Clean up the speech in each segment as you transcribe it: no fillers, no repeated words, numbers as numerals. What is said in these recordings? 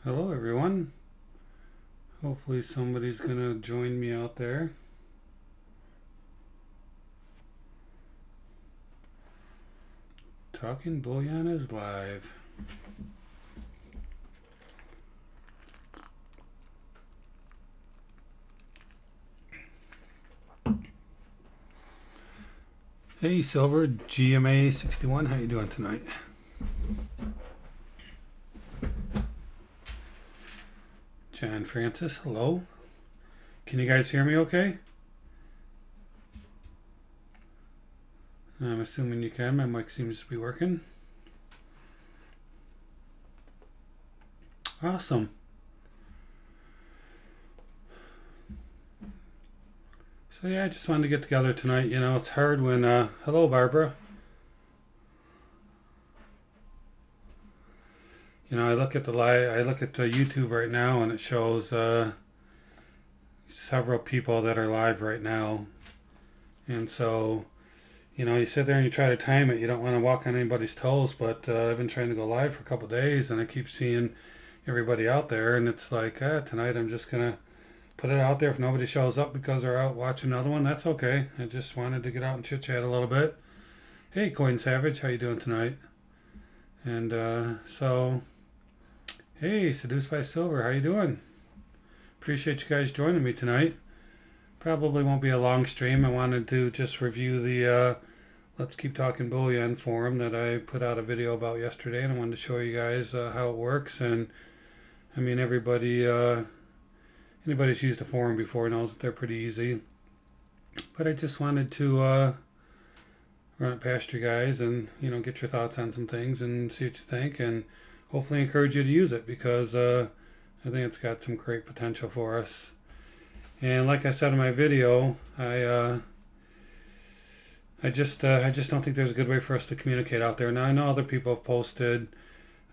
Hello everyone. Hopefully somebody's gonna join me out there. Talking Bullion is live. Hey Silver, GMA 61, how you doing tonight? John Francis, hello. Can you guys hear me okay? I'm assuming you can. My mic seems to be working. Awesome. So yeah, I just wanted to get together tonight. You know, it's hard when, hello Barbara. You know, I look at YouTube right now and it shows several people that are live right now. And so, you know, you sit there and you try to time it. You don't want to walk on anybody's toes, but I've been trying to go live for a couple of days and I keep seeing everybody out there. And it's like, tonight I'm just going to put it out there. If nobody shows up because they're out watching another one, that's okay. I just wanted to get out and chit chat a little bit. Hey, Coin Savage, how you doing tonight? And hey, Seduced by Silver, how you doing? Appreciate you guys joining me tonight. Probably won't be a long stream. I wanted to just review the Let's Keep Talking Bullion forum that I put out a video about yesterday, and I wanted to show you guys how it works. And I mean, anybody's used a forum before knows that they're pretty easy. But I just wanted to run it past you guys and, you know, get your thoughts on some things and see what you think, and hopefully encourage you to use it because I think it's got some great potential for us. And like I said in my video, I just don't think there's a good way for us to communicate out there. Now I know other people have posted.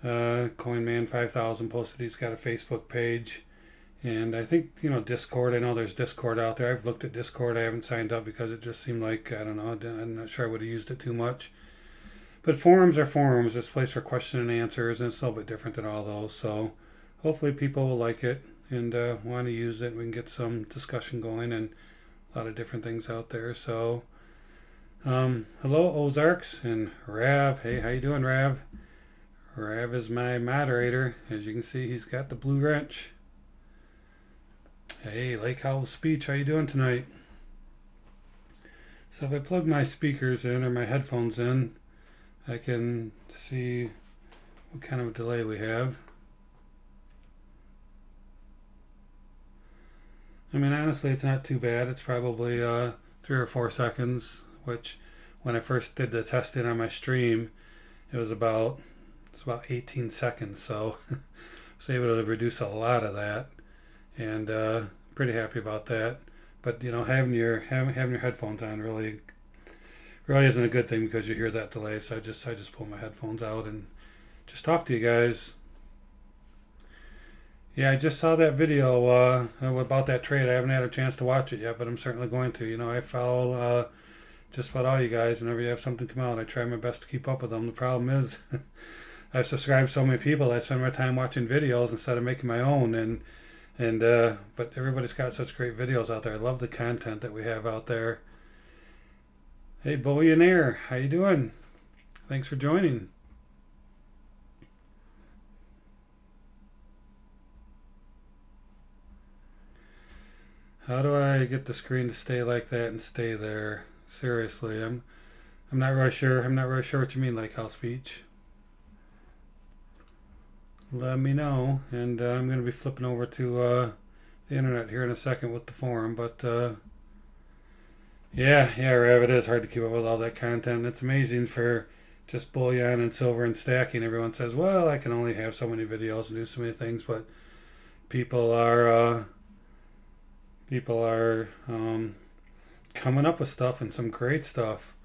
CoinMan 5000 posted he's got a Facebook page, and I think, you know, Discord. I know there's Discord out there. I've looked at Discord. I haven't signed up because it just seemed like, I don't know, I'm not sure I would have used it too much. But forums are forums. It's a place for question and answers, and it's a little bit different than all those. So hopefully people will like it and want to use it. We can get some discussion going and a lot of different things out there. So hello Ozarks and Rav. Hey, how you doing, Rav? Rav is my moderator. As you can see, he's got the blue wrench. Hey, Lake House Speech, how you doing tonight? So if I plug my speakers in or my headphones in, I can see what kind of a delay we have. I mean, honestly, it's not too bad. It's probably 3 or 4 seconds, which when I first did the testing on my stream, it's about 18 seconds. So I was able to reduce a lot of that, and pretty happy about that. But you know, having your headphones on really isn't a good thing because you hear that delay. So I just pull my headphones out and just talk to you guys. Yeah, I just saw that video about that trade. I haven't had a chance to watch it yet, but I'm certainly going to. You know, I follow just about all you guys. Whenever you have something come out, I try my best to keep up with them. The problem is I've subscribed so many people, I spend my time watching videos instead of making my own. But everybody's got such great videos out there. I love the content that we have out there. Hey, Bullionaire, how you doing? Thanks for joining. How do I get the screen to stay like that and stay there? Seriously, I'm not really sure. I'm not really sure what you mean, Lake House Beach. Let me know, and I'm going to be flipping over to the internet here in a second with the forum. But yeah, Rav, it is hard to keep up with all that content. It's amazing for just bullion and silver and stacking. Everyone says, well, I can only have so many videos and do so many things, but people are coming up with stuff, and some great stuff.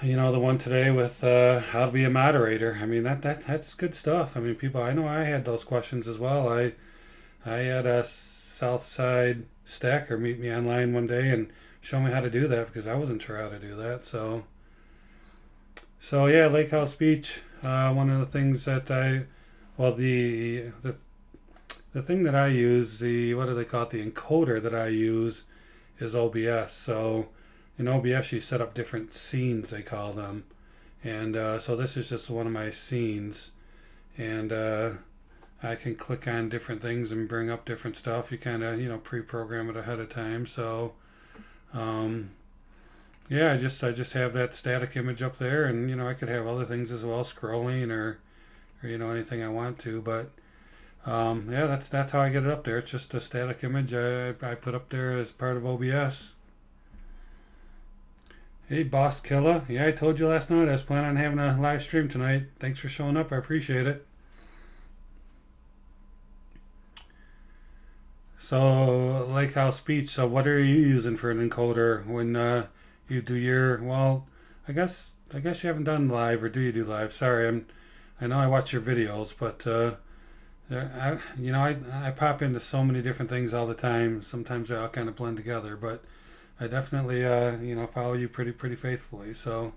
You know, the one today with how to be a moderator. I mean, that's good stuff. I mean, people, I know I had those questions as well. I had a Southside stacker meet me online one day and show me how to do that because I wasn't sure how to do that. So yeah, Lake House Beach. One of the things that I Well, the thing that I use, the what do they call it? The encoder that I use is OBS. So in OBS, you set up different scenes, they call them, and so this is just one of my scenes, and I can click on different things and bring up different stuff. You kind of pre-program it ahead of time. So yeah, I just have that static image up there, and I could have other things as well, scrolling or anything I want to, but yeah, that's how I get it up there. It's just a static image I put up there as part of OBS. Hey, Boss Killer. Yeah, I told you last night I was planning on having a live stream tonight. Thanks for showing up. I appreciate it. So, Lake House Speech. So, what are you using for an encoder when you do your? Well, I guess you haven't done live, or do you do live? Sorry, I know I watch your videos, but I pop into so many different things all the time. Sometimes they all kind of blend together, but I definitely follow you pretty faithfully. So,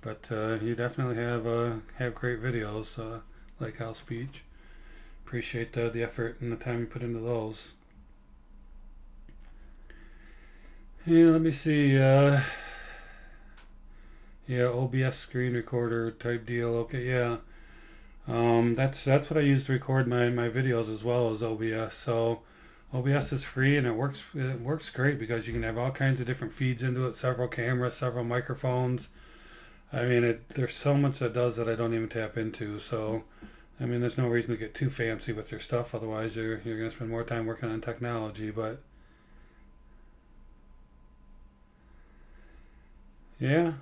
but you definitely have great videos, like House Speech. Appreciate the effort and the time you put into those. Yeah, let me see. Yeah, OBS screen recorder type deal. Okay, yeah. That's what I use to record my videos as well as OBS. So OBS is free and it works great because you can have all kinds of different feeds into it, several cameras, several microphones. I mean, there's so much that does that I don't even tap into. So I mean, there's no reason to get too fancy with your stuff. Otherwise, you're going to spend more time working on technology. But yeah,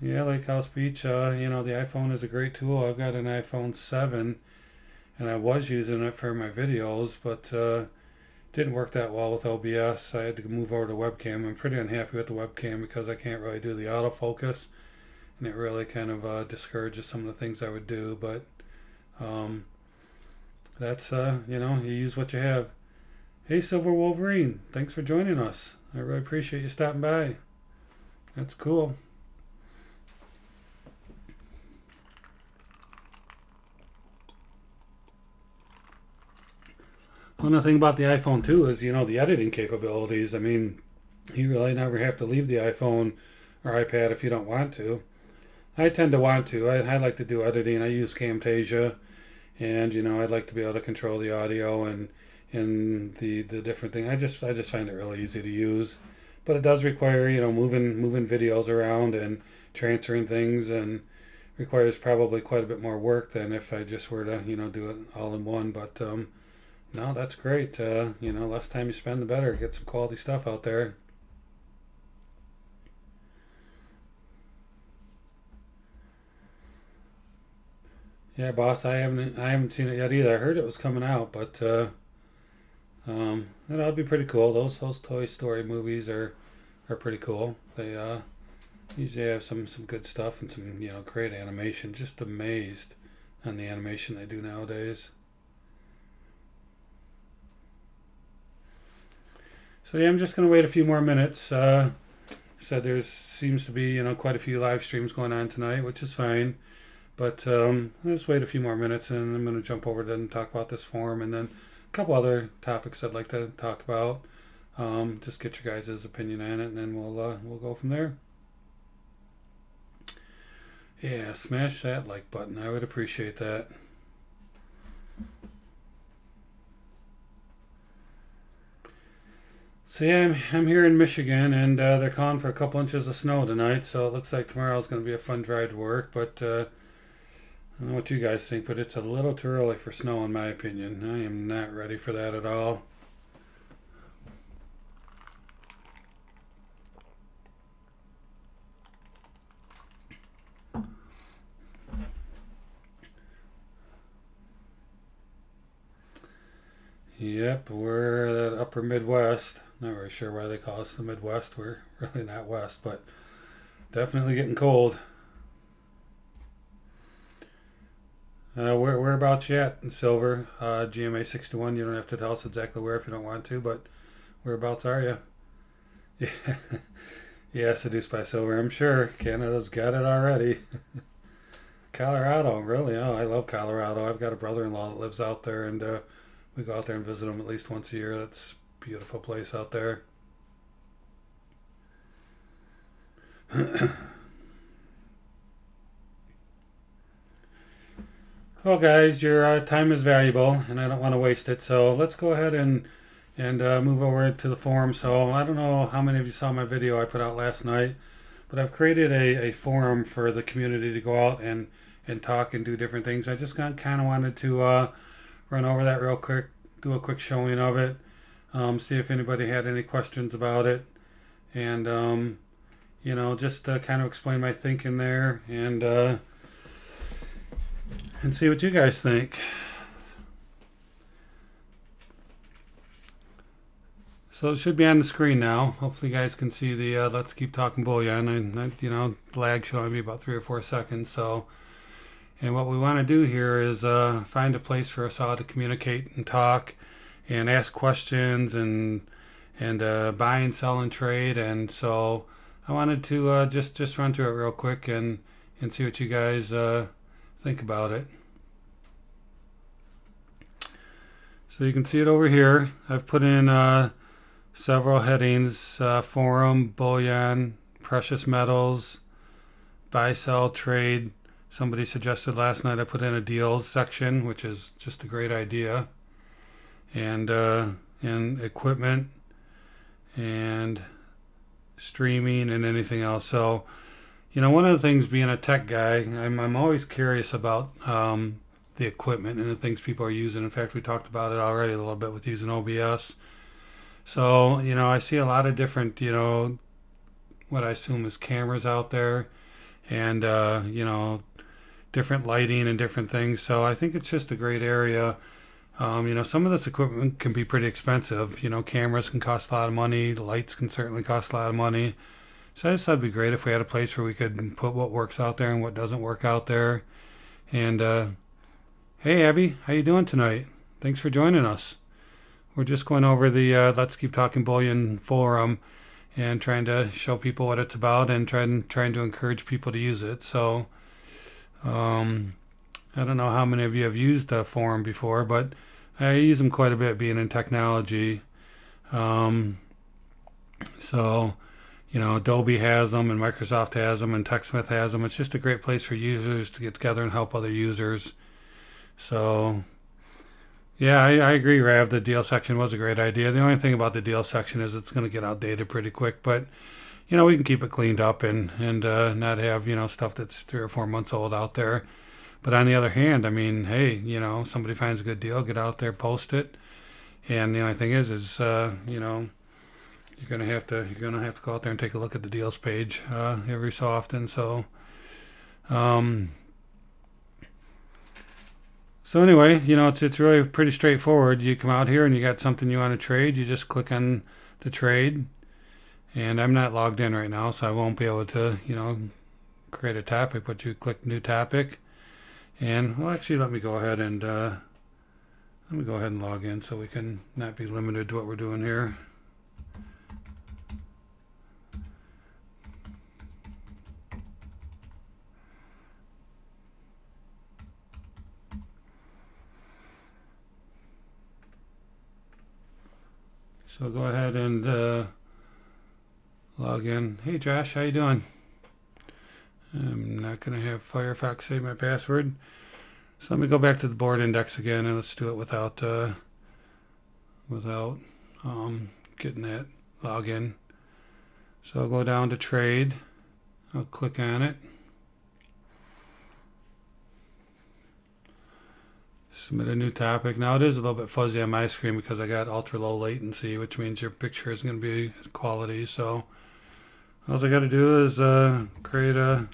yeah, Lake House Beach. The iPhone is a great tool. I've got an iPhone 7, and I was using it for my videos, but didn't work that well with OBS. I had to move over to webcam. I'm pretty unhappy with the webcam because I can't really do the autofocus, and it really kind of discourages some of the things I would do. But um, that's you use what you have. Hey, Silver Wolverine, thanks for joining us. I really appreciate you stopping by. That's cool. One other thing about the iPhone too is the editing capabilities. I mean, you really never have to leave the iPhone or iPad if you don't want to. I tend to want to. I like to do editing. I use Camtasia, and I'd like to be able to control the audio and the different thing. I just find it really easy to use, but it does require moving videos around and transferring things, and requires probably quite a bit more work than if I just were to do it all in one. But no, that's great. Less time you spend, the better. Get some quality stuff out there. Yeah, boss. I haven't seen it yet either. I heard it was coming out, but that'd be pretty cool. Those Toy Story movies are pretty cool. They usually have some good stuff and some great animation. Just amazed on the animation they do nowadays. So yeah, I'm just gonna wait a few more minutes. Said there seems to be quite a few live streams going on tonight, which is fine. But I'll just wait a few more minutes, and I'm going to jump over to and talk about this forum, and then a couple other topics I'd like to talk about. Just get your guys' opinion on it, and then we'll go from there. Yeah, smash that like button. I would appreciate that. So yeah, I'm here in Michigan, and they're calling for a couple inches of snow tonight. So it looks like tomorrow's going to be a fun drive to work, but. I don't know what you guys think, but it's a little too early for snow in my opinion. I am not ready for that at all. Yep, we're that upper Midwest. Not really sure why they call us the Midwest. We're really not West, but definitely getting cold. Whereabouts you at in Silver? GMA 61. You don't have to tell us exactly where if you don't want to, but whereabouts are you? Yeah, yeah, seduced by Silver. I'm sure Canada's got it already. Colorado, really? Oh, I love Colorado. I've got a brother-in-law that lives out there, and we go out there and visit him at least once a year. That's a beautiful place out there. Well, guys, your time is valuable, and I don't want to waste it. So let's go ahead and move over to the forum. So I don't know how many of you saw my video I put out last night, but I've created a forum for the community to go out and talk and do different things. I just kind of wanted to run over that real quick, do a quick showing of it, see if anybody had any questions about it, and just kind of explain my thinking there, and see what you guys think. So it should be on the screen now. Hopefully you guys can see the Let's Keep Talking Bullion, and lag showing me about 3 or 4 seconds. So, and what we want to do here is find a place for us all to communicate and talk and ask questions and buy and sell and trade. And so I wanted to just run through it real quick and see what you guys think about it. So you can see it over here. I've put in several headings: forum, bullion, precious metals, buy, sell, trade. Somebody suggested last night I put in a deals section, which is just a great idea, and equipment and streaming and anything else. So, one of the things, being a tech guy, I'm always curious about the equipment and the things people are using. In fact, we talked about it already a little bit with using OBS. So, I see a lot of different, what I assume is cameras out there, and, different lighting and different things. So I think it's just a great area. Some of this equipment can be pretty expensive. Cameras can cost a lot of money. Lights can certainly cost a lot of money. So I just thought it'd be great if we had a place where we could put what works out there and what doesn't work out there. And hey, Abby, how you doing tonight? Thanks for joining us. We're just going over the Let's Keep Talking Bullion forum and trying to show people what it's about and trying to encourage people to use it. So I don't know how many of you have used the forum before, but I use them quite a bit, being in technology. Adobe has them, and Microsoft has them, and TechSmith has them. It's just a great place for users to get together and help other users. So, yeah, I agree, Rav. The deal section was a great idea. The only thing about the deal section is it's going to get outdated pretty quick, but we can keep it cleaned up and not have stuff that's 3 or 4 months old out there. But on the other hand, hey, somebody finds a good deal, get out there, post it, and the only thing is you're gonna have to go out there and take a look at the deals page every so often. So, anyway, it's really pretty straightforward. You come out here and you got something you want to trade. You just click on the trade, and I'm not logged in right now, so I won't be able to create a topic. But you click new topic, and well, actually, let me go ahead and log in so we can not be limited to what we're doing here. So go ahead and log in. Hey Josh, how you doing? I'm not going to have Firefox save my password. So let me go back to the board index again, and let's do it without getting that login. So I'll go down to trade. I'll click on it. Submit a new topic. Now it is a little bit fuzzy on my screen because I got ultra low latency, which means your picture is going to be quality. So all I got to do is create a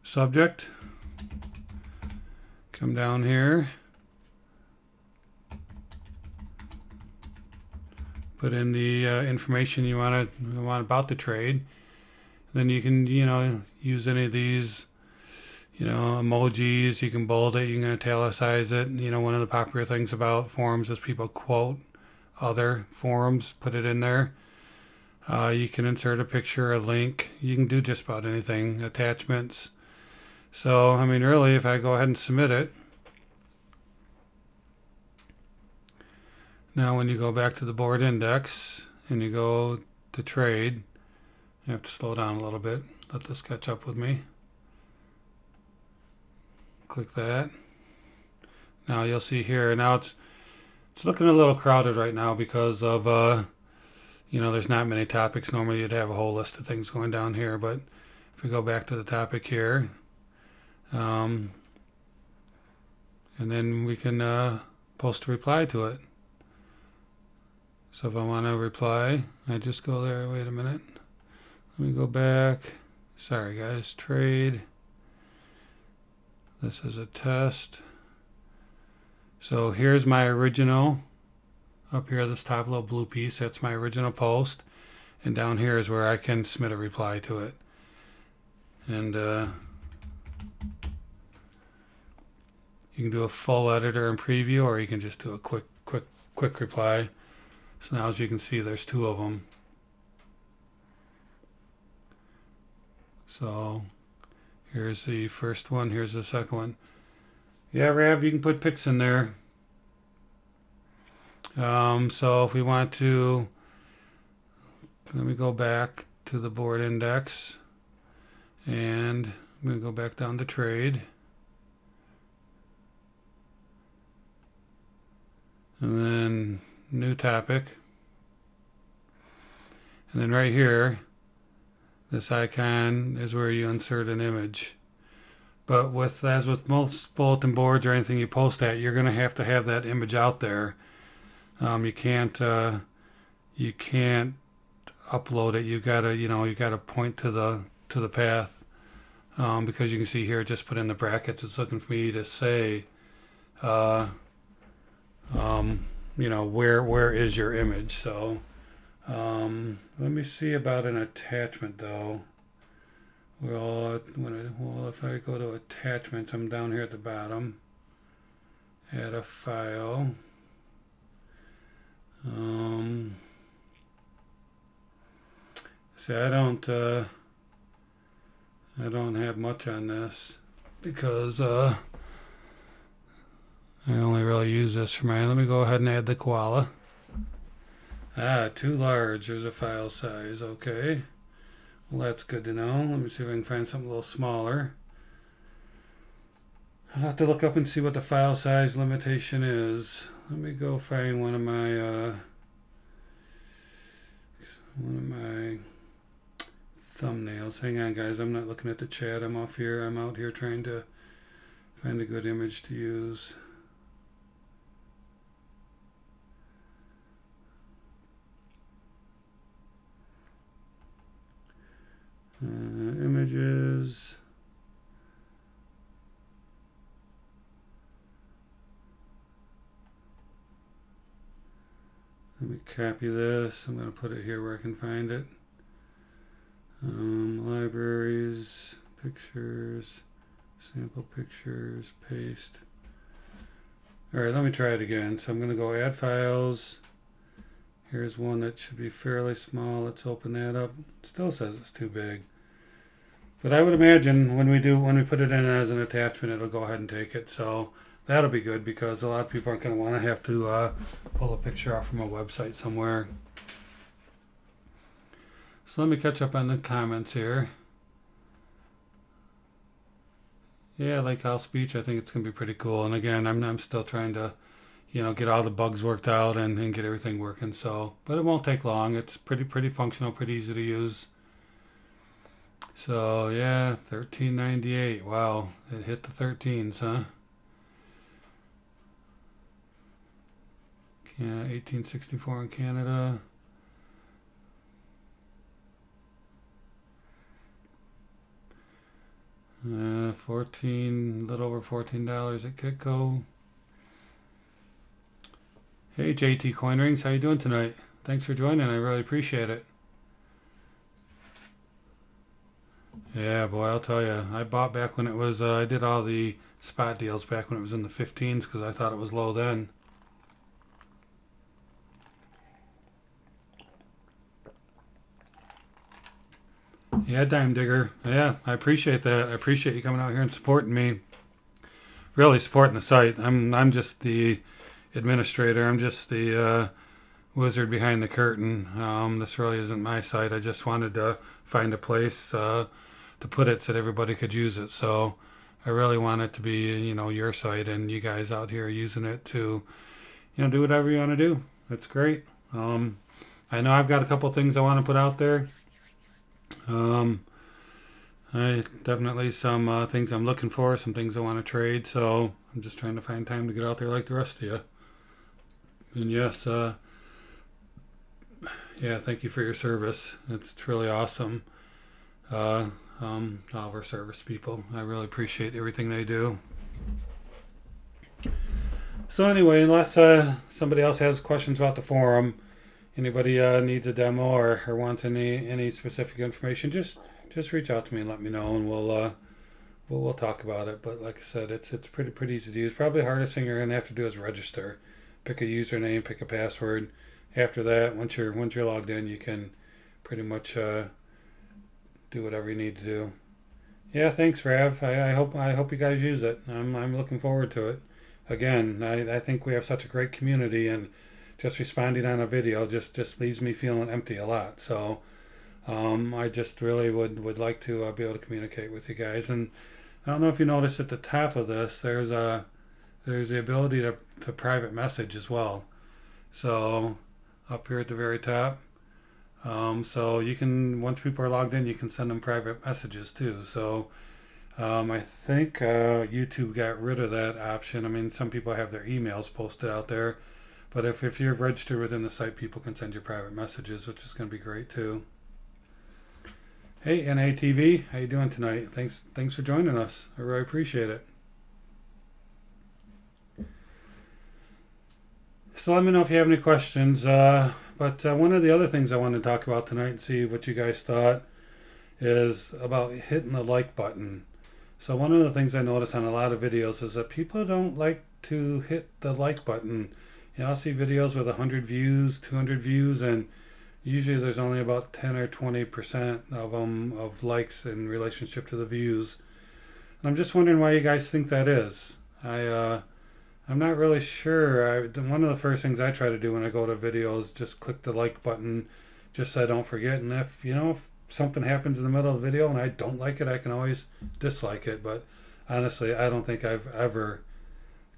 subject. Come down here. Put in the information you want about the trade. Then you can use any of these emojis. You can bold it, you can italicize it. One of the popular things about forums is people quote other forums, put it in there. You can insert a picture, a link. You can do just about anything. Attachments. So, I mean, really, if I go ahead and submit it, now when you go back to the board index and you go to trade, you have to slow down a little bit. Let this catch up with me. Click that. Now you'll see here, now it's looking a little crowded right now because of, there's not many topics. Normally you'd have a whole list of things going down here, but if we go back to the topic here, and then we can post a reply to it. So if I want to reply, I just go there. Wait a minute. Let me go back. Sorry guys, trade. This is a test. So here's my original. Up here, this top little blue piece, that's my original post. And down here is where I can submit a reply to it. And you can do a full editor and preview, or you can just do a quick reply. So now as you can see, there's two of them. So here's the first one, here's the second one. Yeah, Rav, you can put pics in there. So if we want to, let me go back to the board index, and I'm going to go back down to trade. And then new topic. And then right here, this icon is where you insert an image. But as with most bulletin boards or anything you post at, you're going to have that image out there. You can't upload it. You gotta point to the path, because you can see here, just put in the brackets. It's looking for me to say, where is your image? So let me see about an attachment though. Well, if I go to attachments, I'm down here at the bottom. Add a file. See, I don't have much on this because I only really use this for mine. Let me go ahead and add the koala. Too large. There's a file size. Okay. Well, that's good to know. Let me see if I can find something a little smaller. I'll have to look up and see what the file size limitation is. Let me go find one of my thumbnails. Hang on, guys. I'm not looking at the chat. I'm off here. I'm out here trying to find a good image to use. Images. Let me copy this. I'm going to put it here where I can find it. Libraries, pictures, sample pictures, paste. Alright, let me try it again. So I'm going to go add files. Here's one that should be fairly small. Let's open that up. It still says it's too big. But I would imagine when we put it in as an attachment, it'll go ahead and take it. So that'll be good because a lot of people aren't going to want to have to pull a picture off from a website somewhere. So let me catch up on the comments here. Yeah, like House Speech, I think it's going to be pretty cool. And again, I'm still trying to, get all the bugs worked out and get everything working. So, but it won't take long. It's pretty functional, pretty easy to use. So yeah, $13.98. Wow, it hit the 13s, huh? Yeah, 1864 in Canada. A little over $14 at Kitco. Hey JT Coin Rings, how you doing tonight? Thanks for joining, I really appreciate it. Yeah, boy, I'll tell you, I bought back when it was, I did all the spot deals back when it was in the 15s because I thought it was low then. Yeah, Dime Digger. Yeah, I appreciate that. I appreciate you coming out here and supporting me. Really supporting the site. I'm just the administrator. I'm just the wizard behind the curtain. This really isn't my site. I just wanted to find a place to put it so that everybody could use it. So I really want it to be, your site and you guys out here using it to, do whatever you want to do. It's great. I know I've got a couple things I want to put out there. I definitely some things I'm looking for, some things I want to trade. So I'm just trying to find time to get out there like the rest of you. And yes, yeah, thank you for your service. It's really awesome. All of our service people, I really appreciate everything they do. So anyway, unless somebody else has questions about the forum, anybody needs a demo or wants any specific information, just reach out to me and let me know, and we'll talk about it. But like I said, it's pretty easy to use. Probably the hardest thing you're gonna have to do is register. Pick a username, pick a password. After that, once you're logged in, you can pretty much do whatever you need to do. Yeah, thanks, Rav. I hope you guys use it. I'm looking forward to it. Again, I think we have such a great community, and just responding on a video just leaves me feeling empty a lot. So I just really would like to be able to communicate with you guys. And I don't know if you noticed at the top of this, there's the ability to private message as well. So up here at the very top, so you can, once people are logged in, you can send them private messages too. So I think YouTube got rid of that option. I mean, some people have their emails posted out there, but if you're registered within the site, people can send you private messages, which is going to be great too. Hey, NATV, how you doing tonight? Thanks for joining us. I really appreciate it. So let me know if you have any questions. But one of the other things I wanted to talk about tonight and see what you guys thought is about hitting the like button. So one of the things I notice on a lot of videos is that people don't like to hit the like button. I'll see videos with 100 views, 200 views, and usually there's only about 10 or 20% of them of likes in relationship to the views. And I'm just wondering why you guys think that is. I'm not really sure. One of the first things I try to do when I go to videos, just click the like button, just so I don't forget. And if something happens in the middle of the video and I don't like it, I can always dislike it. But honestly, I don't think I've ever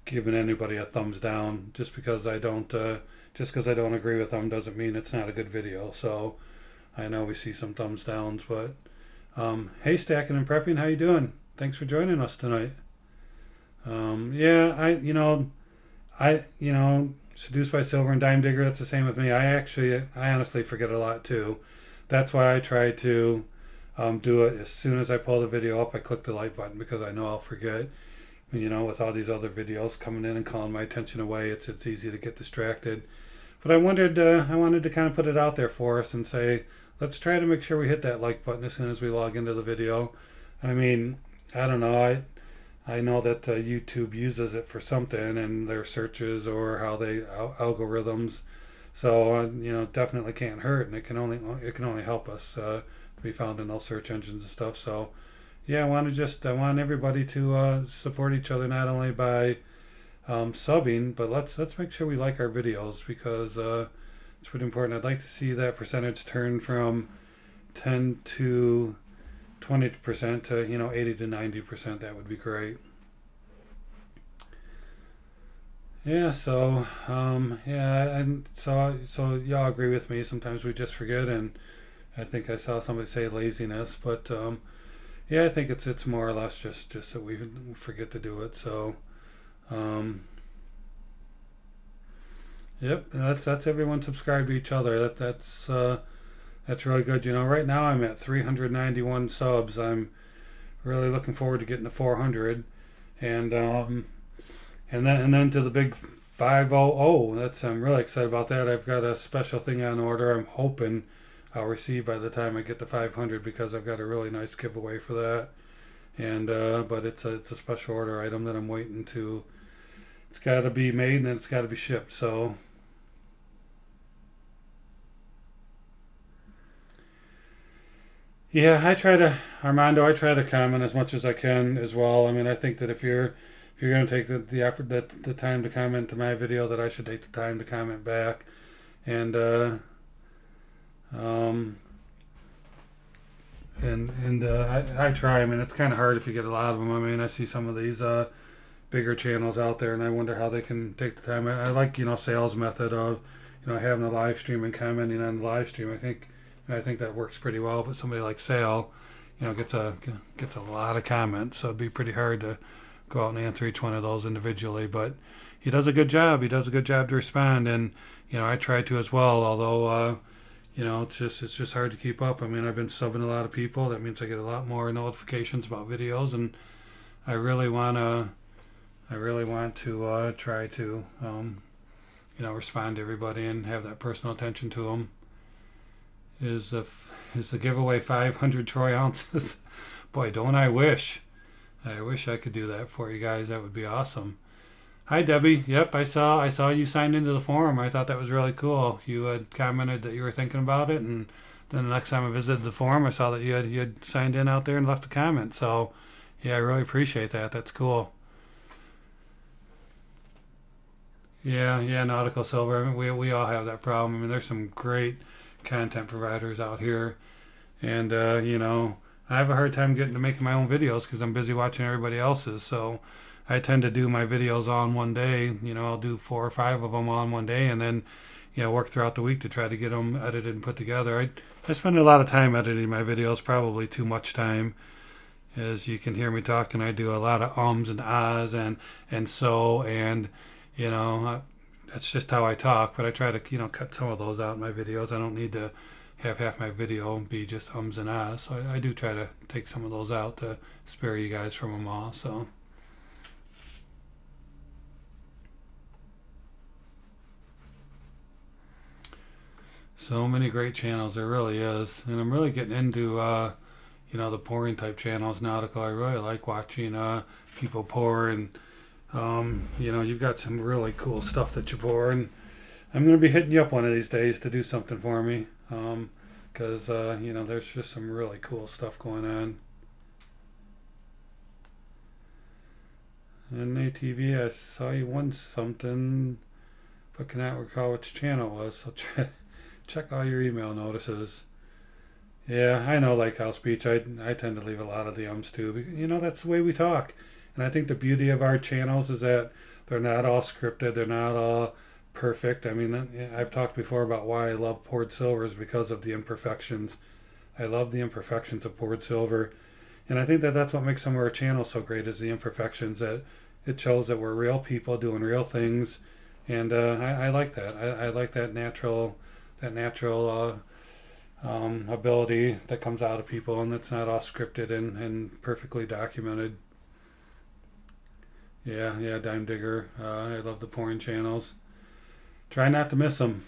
given anybody a thumbs down. Just because I don't agree with them doesn't mean it's not a good video. So I know we see some thumbs downs, but hey, Stacking and Prepping, how you doing? Thanks for joining us tonight. Yeah, Seduced by Silver and Dime Digger, that's the same with me. I honestly forget a lot too. That's why I try to do it as soon as I pull the video up. I click the like button because I know I'll forget. With all these other videos coming in and calling my attention away, it's easy to get distracted. But I wanted to kind of put it out there for us and say, let's try to make sure we hit that like button as soon as we log into the video. I mean, I don't know. I know that YouTube uses it for something in their searches or how they algorithms. So definitely can't hurt, and it can only help us to be found in those search engines and stuff. So yeah, I want everybody to support each other, not only by subbing, but let's make sure we like our videos, because it's pretty important. I'd like to see that percentage turn from 10 to 20% to 80 to 90%. That would be great. Yeah, so yeah, and so y'all agree with me. Sometimes we just forget, and I think I saw somebody say laziness, but yeah, I think it's more or less just that we forget to do it. So yep, and that's everyone subscribe to each other. That's really good. Right now I'm at 391 subs. I'm really looking forward to getting to 400, and then to the big 500. I'm really excited about that. I've got a special thing on order. I'm hoping I'll receive by the time I get to 500, because I've got a really nice giveaway for that. And but it's a special order item that I'm waiting to. It's got to be made and then it's got to be shipped. So. Yeah, Armando, I try to comment as much as I can as well. I mean, I think that if you're going to take the time to comment to my video, that I should take the time to comment back. And um, I try. I mean, it's kind of hard if you get a lot of them. I mean, I see some of these bigger channels out there, and I wonder how they can take the time. I like, sales method of, having a live stream and commenting on the live stream. I think that works pretty well. But somebody like Sale, gets a lot of comments, so it'd be pretty hard to go out and answer each one of those individually. But he does a good job. He does a good job to respond, and I try to as well. Although it's just hard to keep up. I mean, I've been subbing a lot of people. That means I get a lot more notifications about videos, and I really want to try to respond to everybody and have that personal attention to them. Is the giveaway 500 troy ounces? Boy, don't I wish. I wish I could do that for you guys. That would be awesome. Hi, Debbie. Yep, I saw you signed into the forum. I thought that was really cool. You had commented that you were thinking about it, and then the next time I visited the forum, I saw that you had signed in out there and left a comment. So, yeah, I really appreciate that. That's cool. Yeah, Nautical Silver. I mean, we all have that problem. I mean, there's some great content providers out here, and I have a hard time getting to making my own videos because I'm busy watching everybody else's. So I tend to do my videos all in one day. I'll do 4 or 5 of them all in one day, and then work throughout the week to try to get them edited and put together. I spend a lot of time editing my videos, probably too much time. As you can hear me talking, I do a lot of ums and ahs and so, and that's just how I talk. But I try to cut some of those out in my videos. I don't need to have half my video be just ums and ahs. So I do try to take some of those out to spare you guys from them all. So many great channels, there really is. And I'm really getting into the pouring type channels, nautical. I really like watching people pour, and you've got some really cool stuff that you pour, and I'm going to be hitting you up one of these days to do something for me, because there's just some really cool stuff going on. And ATV, I saw you won something, but cannot recall which channel it was, so check all your email notices. Yeah, I know, like House Beach, I tend to leave a lot of the ums too. That's the way we talk. And I think the beauty of our channels is that they're not all scripted. They're not all perfect. I mean, I've talked before about why I love poured silvers, because of the imperfections. I love the imperfections of poured silver. And I think that that's what makes some of our channels so great, is the imperfections, that it shows that we're real people doing real things. And I like that. I like that natural ability that comes out of people, and that's not all scripted and perfectly documented. Yeah, Dime Digger. I love the pouring channels. Try not to miss them.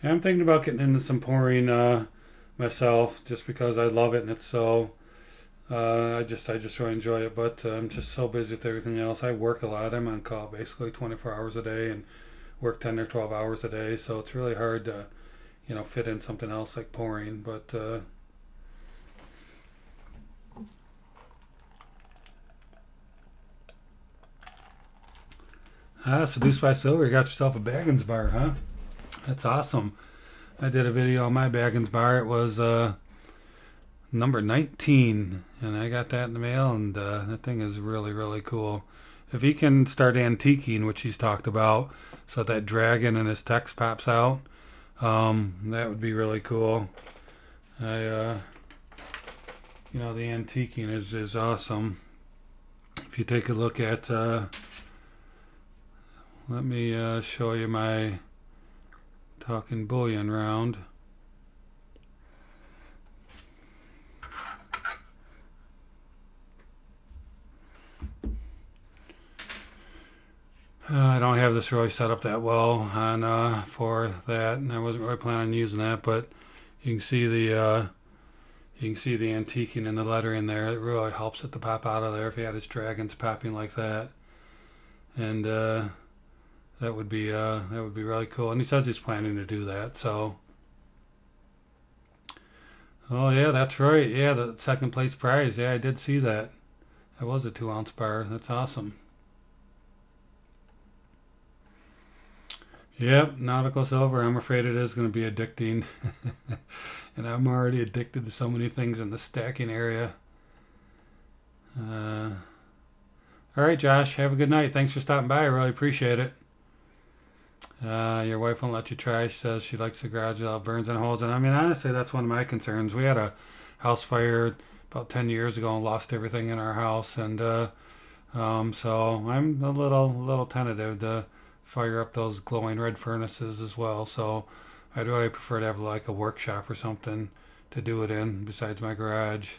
And I'm thinking about getting into some pouring myself, just because I love it, and it's so. I just really enjoy it, but I'm just so busy with everything else. I work a lot. I'm on call basically 24 hours a day, and work 10 or 12 hours a day, so it's really hard to fit in something else like pouring. But Seduced by Silver, you got yourself a Baggins bar, huh? That's awesome. I did a video on my Baggins bar. It was number 19, and I got that in the mail, and that thing is really, really cool. If he can start antiquing, which he's talked about, so that dragon in his text pops out, that would be really cool. The antiquing is awesome. If you take a look at, let me show you my talking bullion round. I don't have this really set up that well on for that, and I wasn't really planning on using that, but you can see the antiquing and the lettering there. It really helps it to pop out of there if he had his dragons popping like that. And That would be really cool. And he says he's planning to do that. So, oh yeah, that's right. Yeah, the second place prize. Yeah, I did see that. That was a 2 ounce bar. That's awesome. Yep, nautical silver. I'm afraid it is going to be addicting. And I'm already addicted to so many things in the stacking area. Uh, all right, Josh. Have a good night. Thanks for stopping by. I really appreciate it. Your wife won't let you try. She says she likes the garage without burns and holes. And I mean, honestly, that's one of my concerns. We had a house fire about 10 years ago and lost everything in our house. And so I'm a little tentative to fire up those glowing red furnaces as well. So I'd really prefer to have like a workshop or something to do it in besides my garage.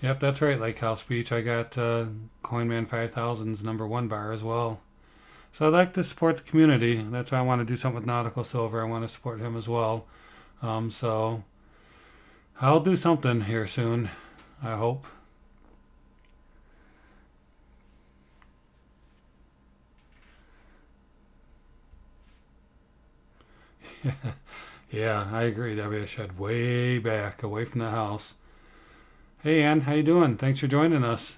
Yep, that's right, Lake House Beach. I got Coinman 5000's #1 bar as well. So I like to support the community. That's why I want to do something with Nautical Silver. I want to support him as well. So I'll do something here soon, I hope. Yeah, I agree. That'd be a shed way back, away from the house. Hey, Ann, how you doing? Thanks for joining us.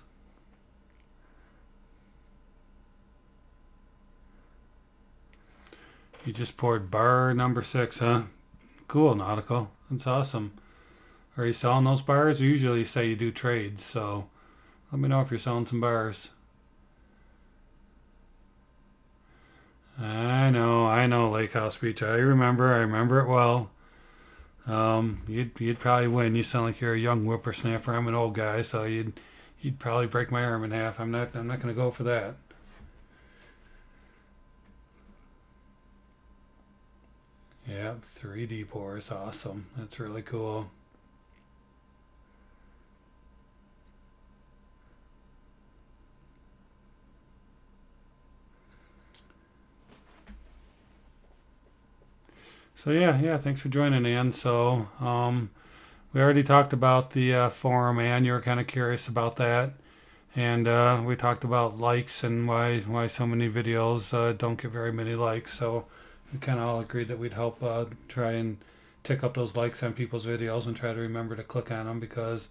You just poured bar #6, huh? Cool, Nautical. That's awesome. Are you selling those bars? Usually you say you do trades, so let me know if you're selling some bars. I know, Lake House Beach. I remember it well. You'd probably win. You sound like you're a young whippersnapper. I'm an old guy, so you'd probably break my arm in half. I'm not gonna go for that. Yeah, 3D pours, awesome. That's really cool. So yeah, thanks for joining, Ann. So we already talked about the forum, Ann. You were kind of curious about that, and we talked about likes and why so many videos don't get very many likes. So we kind of all agreed that we'd help try and tick up those likes on people's videos and try to remember to click on them because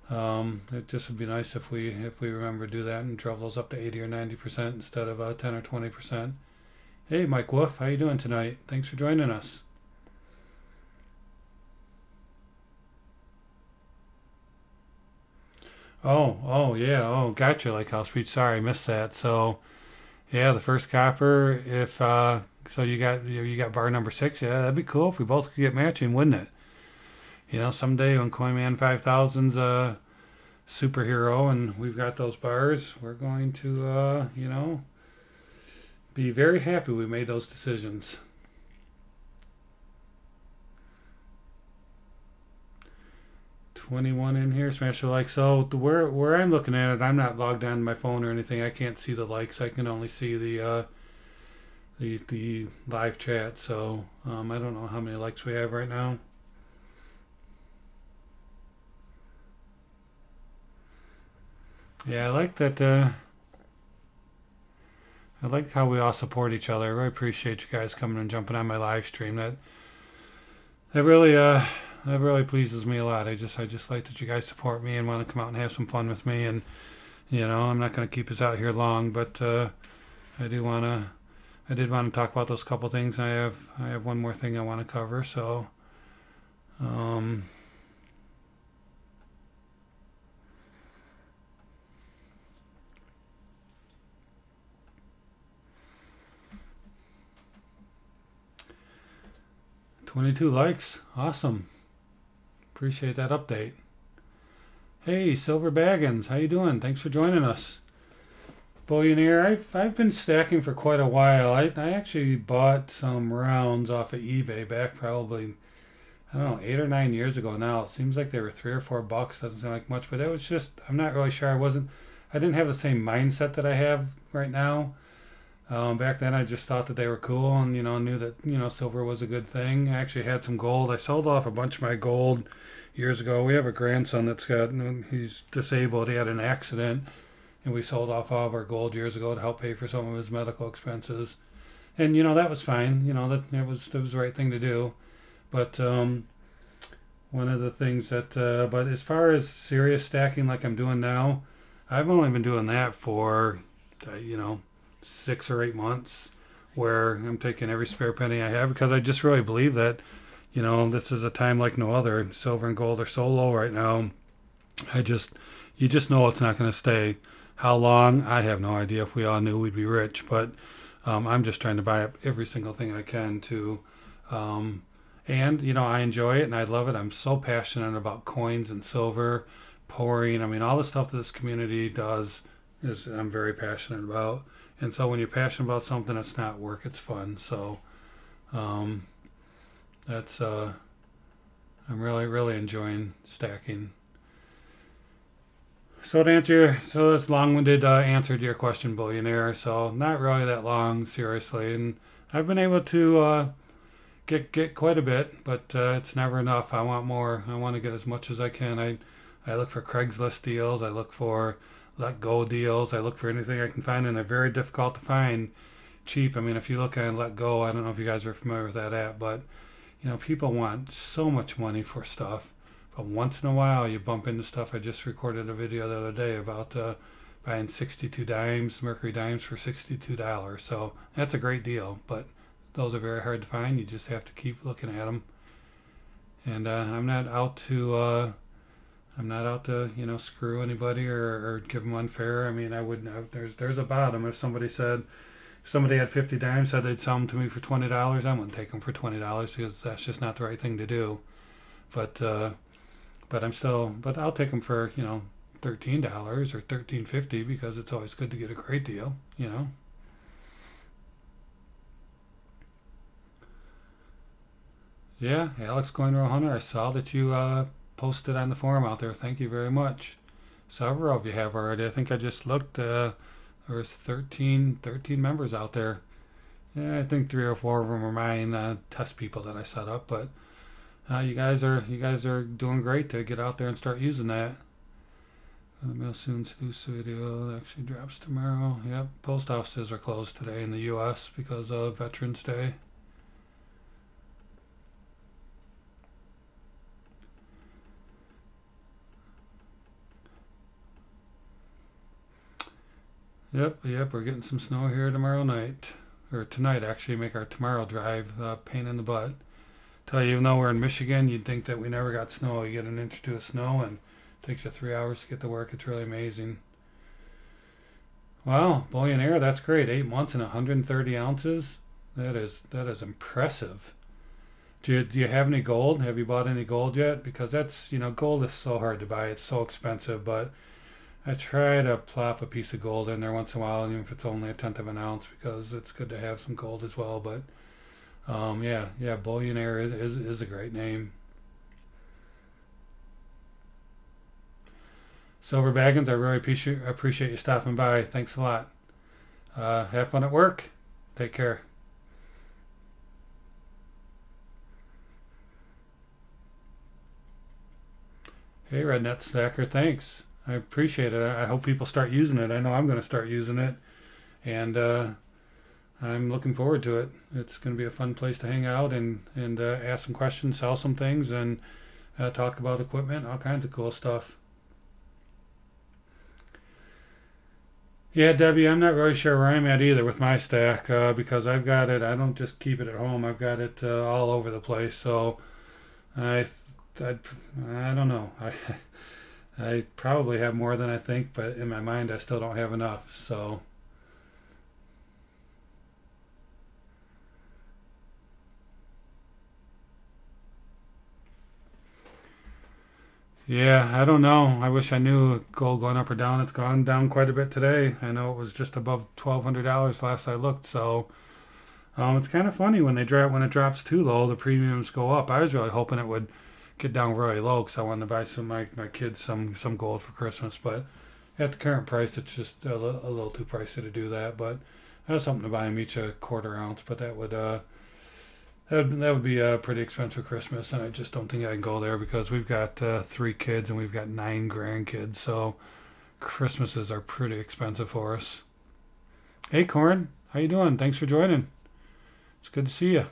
it just would be nice if we remember to do that and drove those up to 80 or 90% instead of 10 or 20%. Hey, Mike Wolf, how you doing tonight? Thanks for joining us. Oh, yeah. Oh, gotcha. Like House Beach. Sorry, I missed that. So, yeah, the first copper. If so, you got bar #6. Yeah, that'd be cool if we both could get matching, wouldn't it? Someday when Coinman 5000's a superhero and we've got those bars, we're going to, be very happy we made those decisions. 21 in here, smash the like. So where I'm looking at it, I'm not logged on to my phone or anything. I can't see the likes. I can only see the live chat. So I don't know how many likes we have right now. Yeah, I like that. I like how we all support each other. I really appreciate you guys coming and jumping on my live stream. That really that really pleases me a lot. I just like that you guys support me and want to come out and have some fun with me. And I'm not going to keep us out here long, but I do want to. I did want to talk about those couple things. I have one more thing I want to cover. So. Um, 22 likes. Awesome. Appreciate that update. Hey, Silver Baggins, how you doing? Thanks for joining us. Bullionaire, I've been stacking for quite a while. I actually bought some rounds off of eBay back probably, I don't know, 8 or 9 years ago now. It seems like they were $3 or $4. Doesn't seem like much, but it was just, I'm not really sure. I didn't have the same mindset that I have right now. Back then, I just thought that they were cool and, knew that, silver was a good thing. I actually had some gold. I sold off a bunch of my gold years ago. We have a grandson he's disabled. He had an accident and we sold off all of our gold years ago to help pay for some of his medical expenses. And that was fine. That it was the right thing to do. But one of the things that, but as far as serious stacking like I'm doing now, I've only been doing that for, 6 or 8 months, where I'm taking every spare penny I have because I just really believe that, this is a time like no other. Silver and gold are so low right now. You just know it's not going to stay. How long? I have no idea. If we all knew, we'd be rich. But I'm just trying to buy up every single thing I can to, and I enjoy it and I love it. I'm so passionate about coins and silver, pouring. I mean, all the stuff that this community does is I'm very passionate about. And so when you're passionate about something, it's not work, it's fun. So that's I'm really, really enjoying stacking. So that's long-winded answer to your question, Billionaire. So not really that long, seriously. And I've been able to get quite a bit, but it's never enough. I want more. I want to get as much as I can. I look for Craigslist deals. I look for let go deals. I look for anything I can find, and they're very difficult to find cheap. I mean, if you look at Let Go, I don't know if you guys are familiar with that app, but people want so much money for stuff. But once in a while, you bump into stuff. I just recorded a video the other day about buying 62 dimes, Mercury dimes for $62. So that's a great deal, but those are very hard to find. You just have to keep looking at them. And I'm not out to screw anybody or give them unfair. I mean, I wouldn't. There's a bottom. If somebody had 50 dimes, said they'd sell them to me for $20, I wouldn't take them for $20 because that's just not the right thing to do. But I'll take them for $13 or $13.50 because it's always good to get a great deal. Yeah, Alex Coin Row Hunter, I saw that you posted on the forum out there. Thank you very much. Several of you have already. I think I just looked. There was 13 members out there. Yeah, I think 3 or 4 of them are mine test people that I set up. But you guys are doing great to get out there and start using that. The mail soon seduce video that actually drops tomorrow. Yep, post offices are closed today in the U.S. because of Veterans Day. Yep, we're getting some snow here tomorrow night. Or tonight, actually, make our tomorrow drive pain in the butt. Tell you, even though we're in Michigan, you'd think that we never got snow. You get an inch or two of snow, and it takes you 3 hours to get to work. It's really amazing. Wow, Billionaire, that's great. 8 months and 130 ounces. That is impressive. Do you have any gold? Have you bought any gold yet? Because that's, gold is so hard to buy. It's so expensive, but I try to plop a piece of gold in there once in a while, even if it's only 1/10 of an ounce, because it's good to have some gold as well. But yeah, Billionaire is a great name. Silver Baggins, I really appreciate you stopping by. Thanks a lot. Have fun at work. Take care. Hey, Rednet Stacker, thanks. I appreciate it. I hope people start using it. I know I'm going to start using it, and I'm looking forward to it. It's going to be a fun place to hang out and ask some questions, sell some things, and talk about equipment, all kinds of cool stuff. Yeah, Debbie, I'm not really sure where I'm at either with my stack because I've got it. I don't just keep it at home. I've got it all over the place. So I don't know. I probably have more than I think, but in my mind, I still don't have enough. So yeah, I don't know. I wish I knew gold going up or down. It's gone down quite a bit today. I know it was just above $1,200 last I looked. So it's kind of funny when it drops too low, the premiums go up. I was really hoping it would get down really low because I wanted to buy my kids some gold for Christmas. But at the current price, it's just a little too pricey to do that. But I have something to buy them each a 1/4 ounce. But that would be a pretty expensive Christmas, and I just don't think I can go there because we've got 3 kids and we've got 9 grandkids. So Christmases are pretty expensive for us. Hey, Corn, how you doing? Thanks for joining. It's good to see you.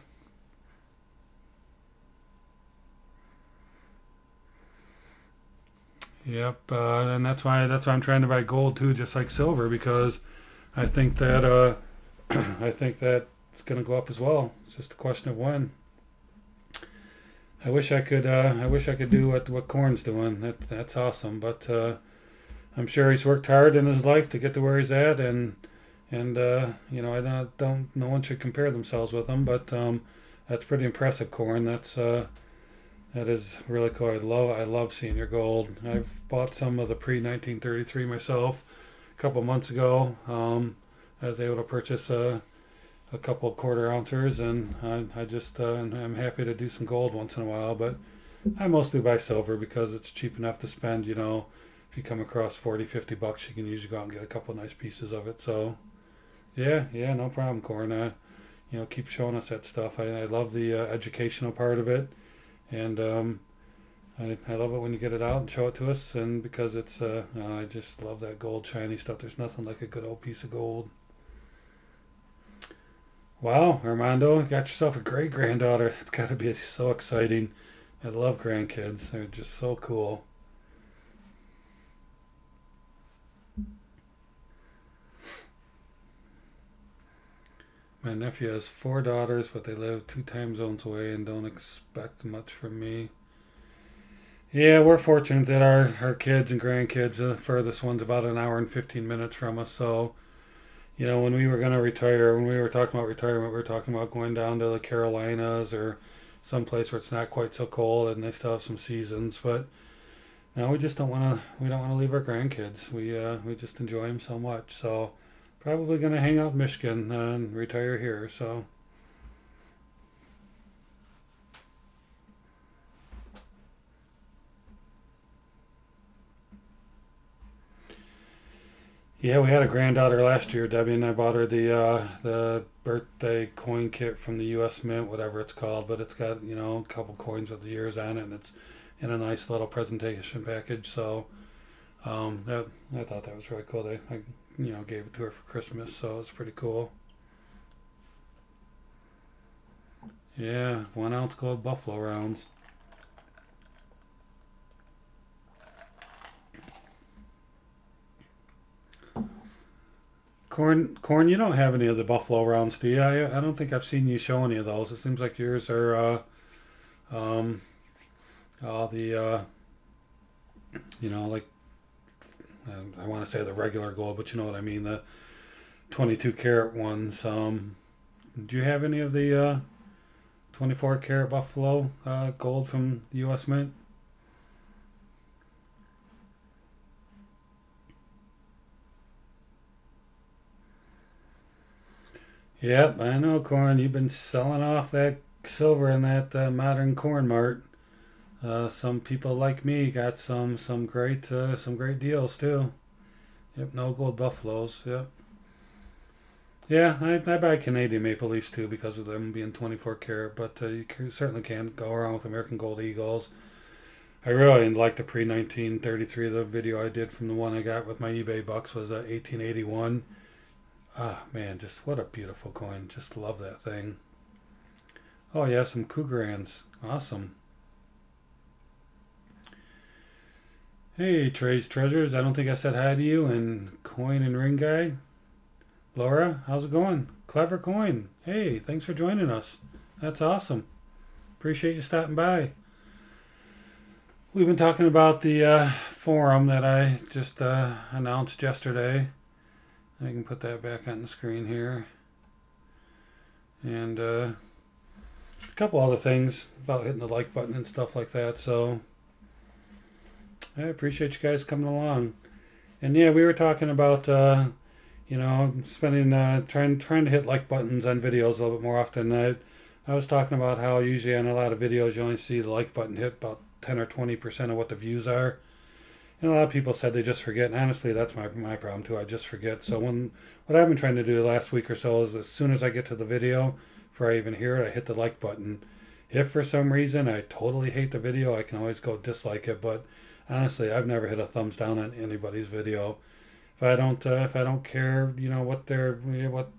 Yep, and that's why I'm trying to buy gold too, just like silver, because I think that I think that it's going to go up as well. It's just a question of when. I wish I could do what Corn's doing. That's awesome, but I'm sure he's worked hard in his life to get to where he's at, and you know, I don't no one should compare themselves with him, but that's pretty impressive, Corn. That is really cool. I love seeing your gold. I've bought some of the pre 1933 myself a couple months ago. I was able to purchase a couple quarter ounces, and I just I'm happy to do some gold once in a while. But I mostly buy silver because it's cheap enough to spend. You know, if you come across 40-50 bucks, you can usually go out and get a couple nice pieces of it. So yeah, no problem, Corn. You know, keep showing us that stuff. I love the educational part of it. And I love it when you get it out and show it to us, and because it's I just love that gold shiny stuff. There's nothing like a good old piece of gold. Wow, Armando, you got yourself a great granddaughter. It's got to be so exciting. I love grandkids. They're just so cool. My nephew has 4 daughters, but they live 2 time zones away and don't expect much from me. Yeah, we're fortunate that our kids and grandkids, the furthest one's about an hour and 15 minutes from us. So, you know, when we were going to retire, when we were talking about retirement, we were talking about going down to the Carolinas or someplace where it's not quite so cold and they still have some seasons. But now we just don't want to. We don't want to leave our grandkids. We just enjoy them so much. So probably going to hang out in Michigan and retire here. So. Yeah, we had a granddaughter last year, Debbie, and I bought her the birthday coin kit from the U.S. Mint, whatever it's called. But it's got, you know, a couple coins with the years on it, and it's in a nice little presentation package. So I thought that was really cool. I you know, gave it to her for Christmas, so it's pretty cool. Yeah, 1 ounce gold buffalo rounds. Corn, you don't have any of the buffalo rounds, do you? I don't think I've seen you show any of those. It seems like yours are um, all the you know, like I want to say the regular gold, but you know what I mean, the 22 karat ones. Do you have any of the 24 karat buffalo gold from the U.S. Mint? Yep, I know, Corn. You've been selling off that silver in that modern corn mart. Some people like me got some great deals too. Yep, no gold buffaloes. Yep. Yeah, I buy Canadian maple leafs too because of them being 24 karat, but certainly can't go wrong with American Gold Eagles. I really like the pre 1933. The video I did from the one I got with my eBay bucks was 1881. Ah, man, just what a beautiful coin. Just love that thing. Oh, yeah, some Cougarans. Awesome. Hey, Trey's Treasures. I don't think I said hi to you. And Coin and Ring Guy. Laura, how's it going? Clever Coin. Hey, thanks for joining us. That's awesome. Appreciate you stopping by. We've been talking about the forum that I just announced yesterday. I can put that back on the screen here. And a couple other things about hitting the like button and stuff like that. So I appreciate you guys coming along. And yeah, we were talking about you know, spending trying to hit like buttons on videos a little bit more often. I was talking about how usually on a lot of videos you only see the like button hit about 10 or 20% of what the views are. And a lot of people said they just forget. And honestly, that's my problem too. I just forget. So what I've been trying to do the last week or so is as soon as I get to the video, before I even hear it, I hit the like button. If for some reason I totally hate the video, I can always go dislike it. But honestly, I've never hit a thumbs down on anybody's video. If I don't care, you know, what the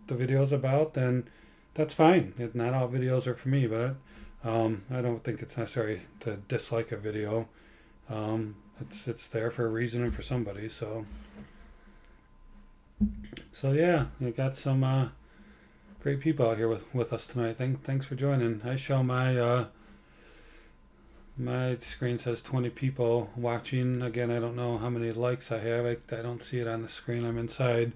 video's about, then that's fine. Not all videos are for me, but I don't think it's necessary to dislike a video. It's there for a reason and for somebody. So yeah, we got some great people out here with us tonight. Thanks for joining. I show my screen says 20 people watching. Again, I don't know how many likes I have. I don't see it on the screen. I'm inside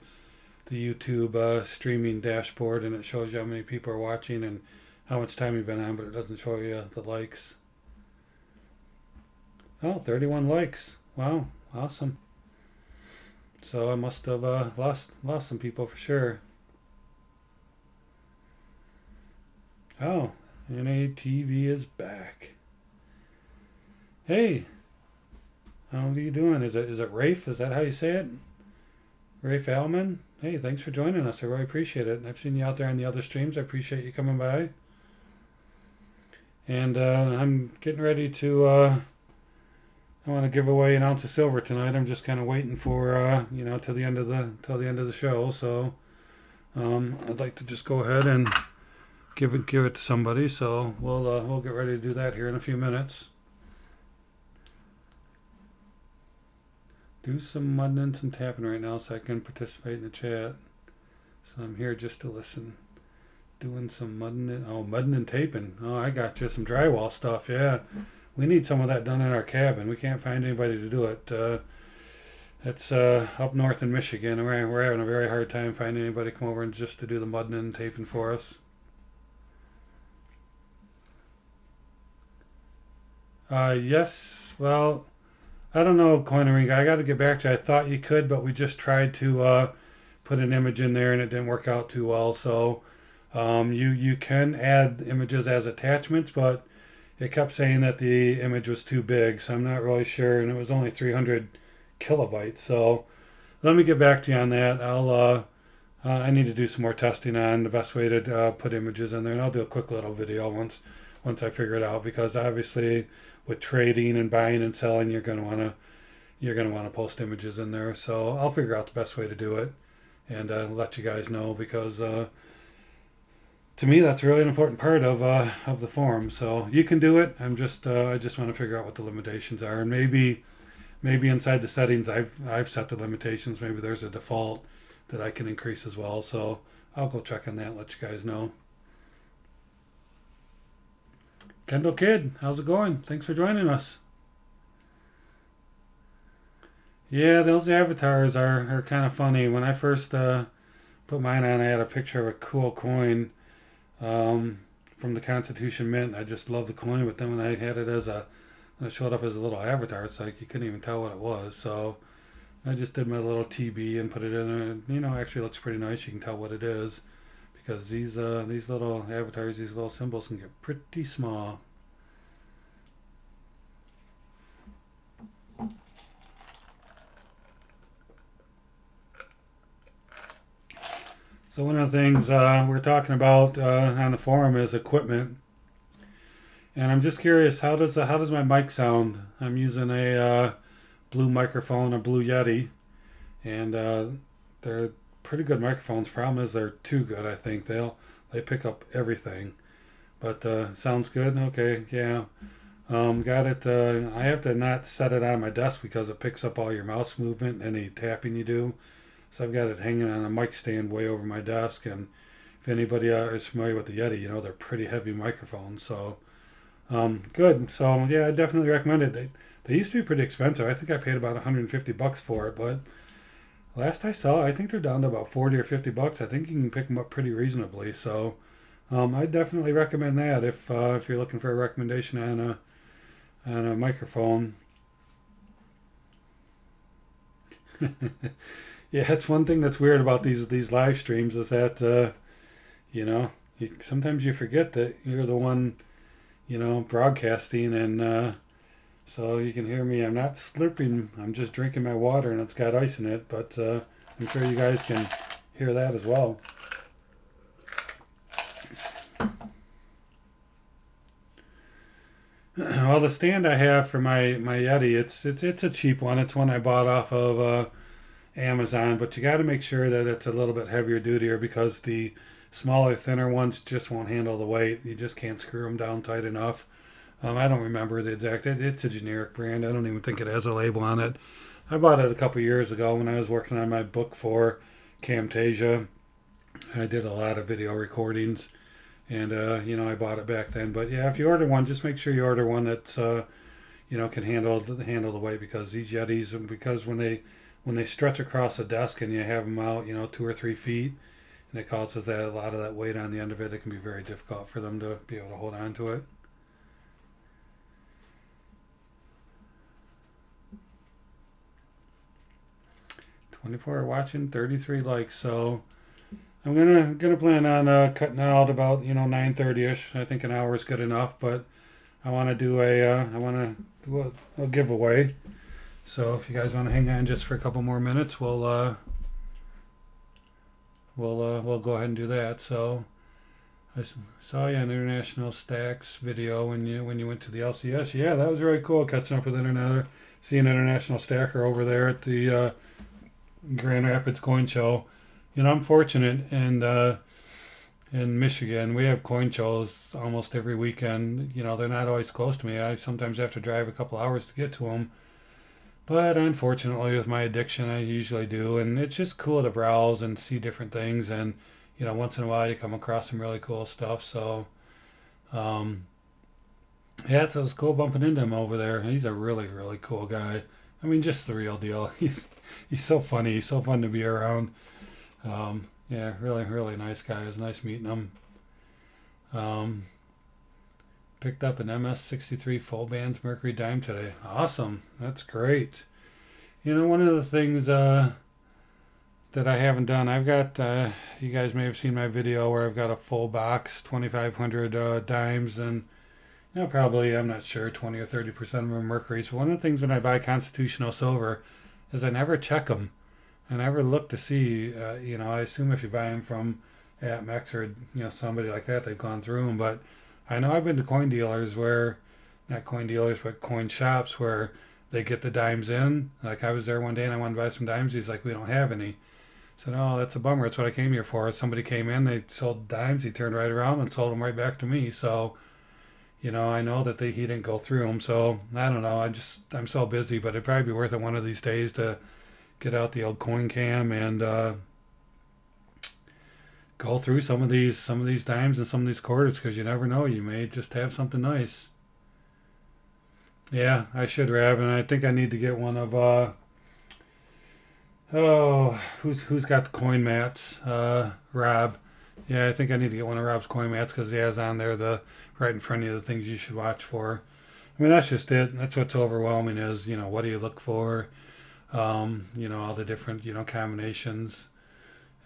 the YouTube streaming dashboard, and it shows you how many people are watching and how much time you've been on, but it doesn't show you the likes. Oh, 31 likes. Wow, awesome. So I must have lost some people for sure. Oh, NATV is back. Hey, how are you doing? Is it Rafe? Is that how you say it? Rafe Alman? Hey, thanks for joining us. I really appreciate it. I've seen you out there on the other streams. I appreciate you coming by. And I'm getting ready to. I want to give away an ounce of silver tonight. I'm just kind of waiting for you know, till the end of the show. So I'd like to just go ahead and give it to somebody. So we'll get ready to do that here in a few minutes. Do some mudding and some tapping right now so I can participate in the chat. So I'm here just to listen. Doing some mudding and taping. Oh, I got you some drywall stuff. Yeah, we need some of that done in our cabin. We can't find anybody to do it. It's up north in Michigan, and we're having a very hard time finding anybody to come over and just to do the mudding and taping for us. Yes. Well, I don't know, Coinering. I got to get back to you. I thought you could, but we just tried to put an image in there and it didn't work out too well. So you can add images as attachments, but it kept saying that the image was too big, so I'm not really sure. And it was only 300 kilobytes. So let me get back to you on that. I need to do some more testing on the best way to put images in there, and I'll do a quick little video once I figure it out, because obviously with trading and buying and selling, you're gonna wanna post images in there. So I'll figure out the best way to do it and let you guys know, because to me that's really an important part of the forum. So you can do it. I just want to figure out what the limitations are, and maybe inside the settings I've set the limitations. Maybe there's a default that I can increase as well. So I'll go check on that and let you guys know. Kendall Kid, how's it going? Thanks for joining us. Yeah, those avatars are kind of funny. When I first put mine on, I had a picture of a cool coin from the Constitution Mint. I just loved the coin, but then when I had it when it showed up as a little avatar, it's like you couldn't even tell what it was. So I just did my little TB and put it in there. And, you know, actually looks pretty nice. You can tell what it is, because these little avatars, these little symbols can get pretty small. So one of the things we're talking about on the forum is equipment, and I'm just curious, how does my mic sound? I'm using a Blue microphone, a Blue Yeti, and they're pretty good microphones. Problem is they're too good. I think they pick up everything, but sounds good. Okay, yeah. Got it. I have to not set it on my desk because it picks up all your mouse movement, any tapping you do. So I've got it hanging on a mic stand way over my desk, and if anybody is familiar with the Yeti, you know they're pretty heavy microphones. So good. So yeah, I definitely recommend it. They used to be pretty expensive. I think I paid about $150 for it, but last I saw, I think they're down to about $40 or $50. I think you can pick them up pretty reasonably. So I definitely recommend that if you're looking for a recommendation on a microphone. Yeah, it's one thing that's weird about these live streams is that you know, sometimes you forget that you're the one, you know, broadcasting, and so you can hear me. I'm not slurping. I'm just drinking my water, and it's got ice in it. But I'm sure you guys can hear that as well. Well, the stand I have for my Yeti, it's a cheap one. It's one I bought off of Amazon, but you got to make sure that it's a little bit heavier dutier because the smaller, thinner ones just won't handle the weight. You just can't screw them down tight enough. I don't remember the exact. It's a generic brand. I don't even think it has a label on it. I bought it a couple years ago when I was working on my book for Camtasia. I did a lot of video recordings, and I bought it back then. But yeah, if you order one, just make sure you order one that's can handle the weight, because these Yetis, because when they stretch across the desk and you have them out 2 or 3 feet, and it causes a lot of that weight on the end of it, it can be very difficult for them to be able to hold on to it. 24 watching, 33 likes. So I'm gonna plan on cutting out about 9:30ish. I think an hour is good enough, but I want to do a giveaway. So if you guys want to hang on just for a couple more minutes, we'll go ahead and do that. So I saw you on International Stacks video when you went to the LCS. Yeah, that was really cool catching up with seeing International Stacker over there at the Grand Rapids Coin Show. I'm fortunate, and in Michigan we have coin shows almost every weekend. They're not always close to me. I sometimes have to drive a couple hours to get to them. But unfortunately, with my addiction, I usually do. And it's just cool to browse and see different things. And, once in a while you come across some really cool stuff. So, yeah, so it was cool bumping into him over there. He's a really, really cool guy. I mean, just the real deal. He's so funny. He's so fun to be around. Yeah, really, really nice guy. It was nice meeting him. Picked up an MS63 full bands Mercury dime today. Awesome. That's great. One of the things that I haven't done, I've got, you guys may have seen my video where I've got a full box, 2,500 dimes, and probably, I'm not sure, 20 or 30% of them are Mercury. So one of the things when I buy Constitutional Silver is I never check them. I never look to see, I assume if you buy them from APMEX or, somebody like that, they've gone through them, but I know I've been to coin dealers not coin dealers, but coin shops where they get the dimes in. Like I was there one day and I wanted to buy some dimes. He's like, we don't have any. I said, oh, that's a bummer. That's what I came here for. Somebody came in, they sold dimes. He turned right around and sold them right back to me. So, I know that he didn't go through them. So I don't know. I'm so busy, but it'd probably be worth it one of these days to get out the old coin cam and go through some of these dimes and some of these quarters, because you never know, you may just have something nice. Yeah, I should, Rav, and I think I need to get one of who's got the coin mats? Rob. Yeah, I think I need to get one of Rob's coin mats, because he has on there right in front of you the things you should watch for. I mean, that's just it. That's what's overwhelming is, what do you look for? All the different, combinations,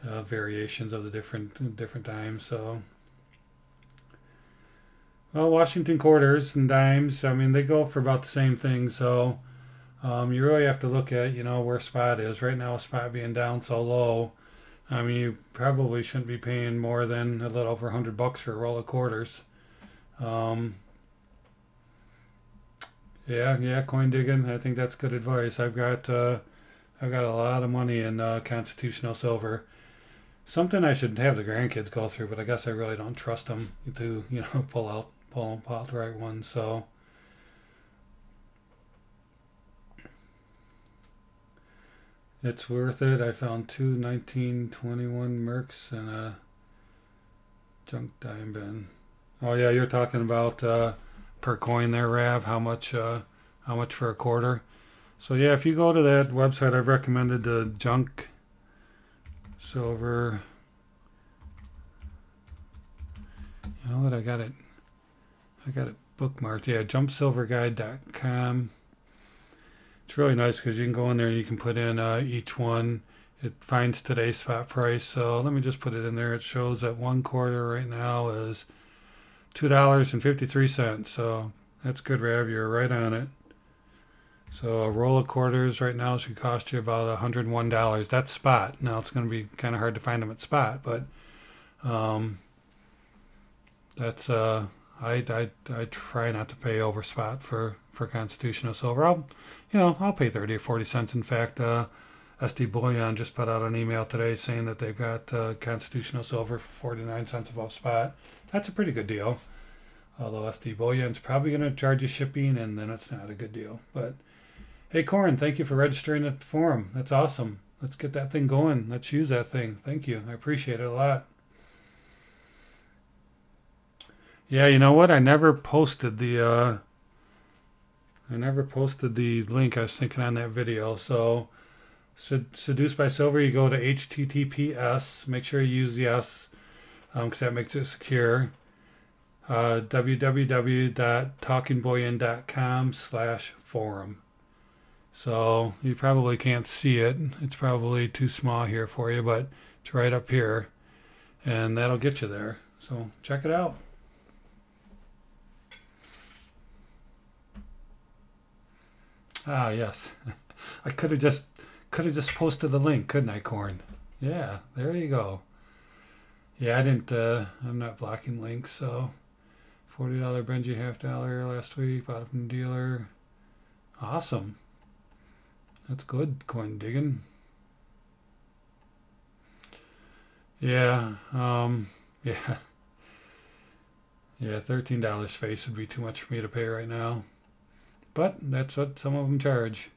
variations of the different dimes. So, well, Washington quarters and dimes, I mean, they go for about the same thing. So, you really have to look at, where spot is. Right now, spot being down so low, I mean, you probably shouldn't be paying more than a little over $100 for a roll of quarters. Yeah, coin digging. I think that's good advice. I've got a lot of money in Constitutional Silver. Something I should have the grandkids go through, but I guess I really don't trust them to pull out the right one. So it's worth it. I found two 1921 Mercs and a junk dime bin. Oh yeah, you're talking about per coin there, Rav. How much for a quarter? So yeah, if you go to that website, I've recommended the junk silver. You know what? I got it bookmarked. Yeah, jumpsilverguide.com. It's really nice because you can go in there and you can put in each one. It finds today's spot price. So let me just put it in there. It shows that 1 quarter right now is $2.53. So that's good, Rav. You're right on it. So a roll of quarters right now should cost you about $101. That's spot. Now it's going to be kind of hard to find them at spot, but that's I try not to pay over spot for constitutional silver. I'll pay 30 or 40 cents. In fact, SD Bullion just put out an email today saying that they've got constitutional silver for 49 cents above spot. That's a pretty good deal. Although SD Bullion's probably going to charge you shipping, and then it's not a good deal. But hey, Corin, thank you for registering at the forum. That's awesome. Let's get that thing going. Let's use that thing. Thank you. I appreciate it a lot. Yeah, you know what? I never posted the link I was thinking on that video. So, Seduced by Silver, you go to HTTPS. Make sure you use the S, because that makes it secure. www.talkingbullion.com/forum. So you probably can't see it. It's probably too small here for you, but it's right up here, and that'll get you there. So check it out. Ah, yes. I could have just posted the link, couldn't I, Corn? Yeah, there you go. Yeah, I didn't. I'm not blocking links, so $40 Benji $50 last week. Bought from dealer. Awesome. That's good, coin digging. Yeah, yeah. Yeah, $13 face would be too much for me to pay right now. But that's what some of them charge.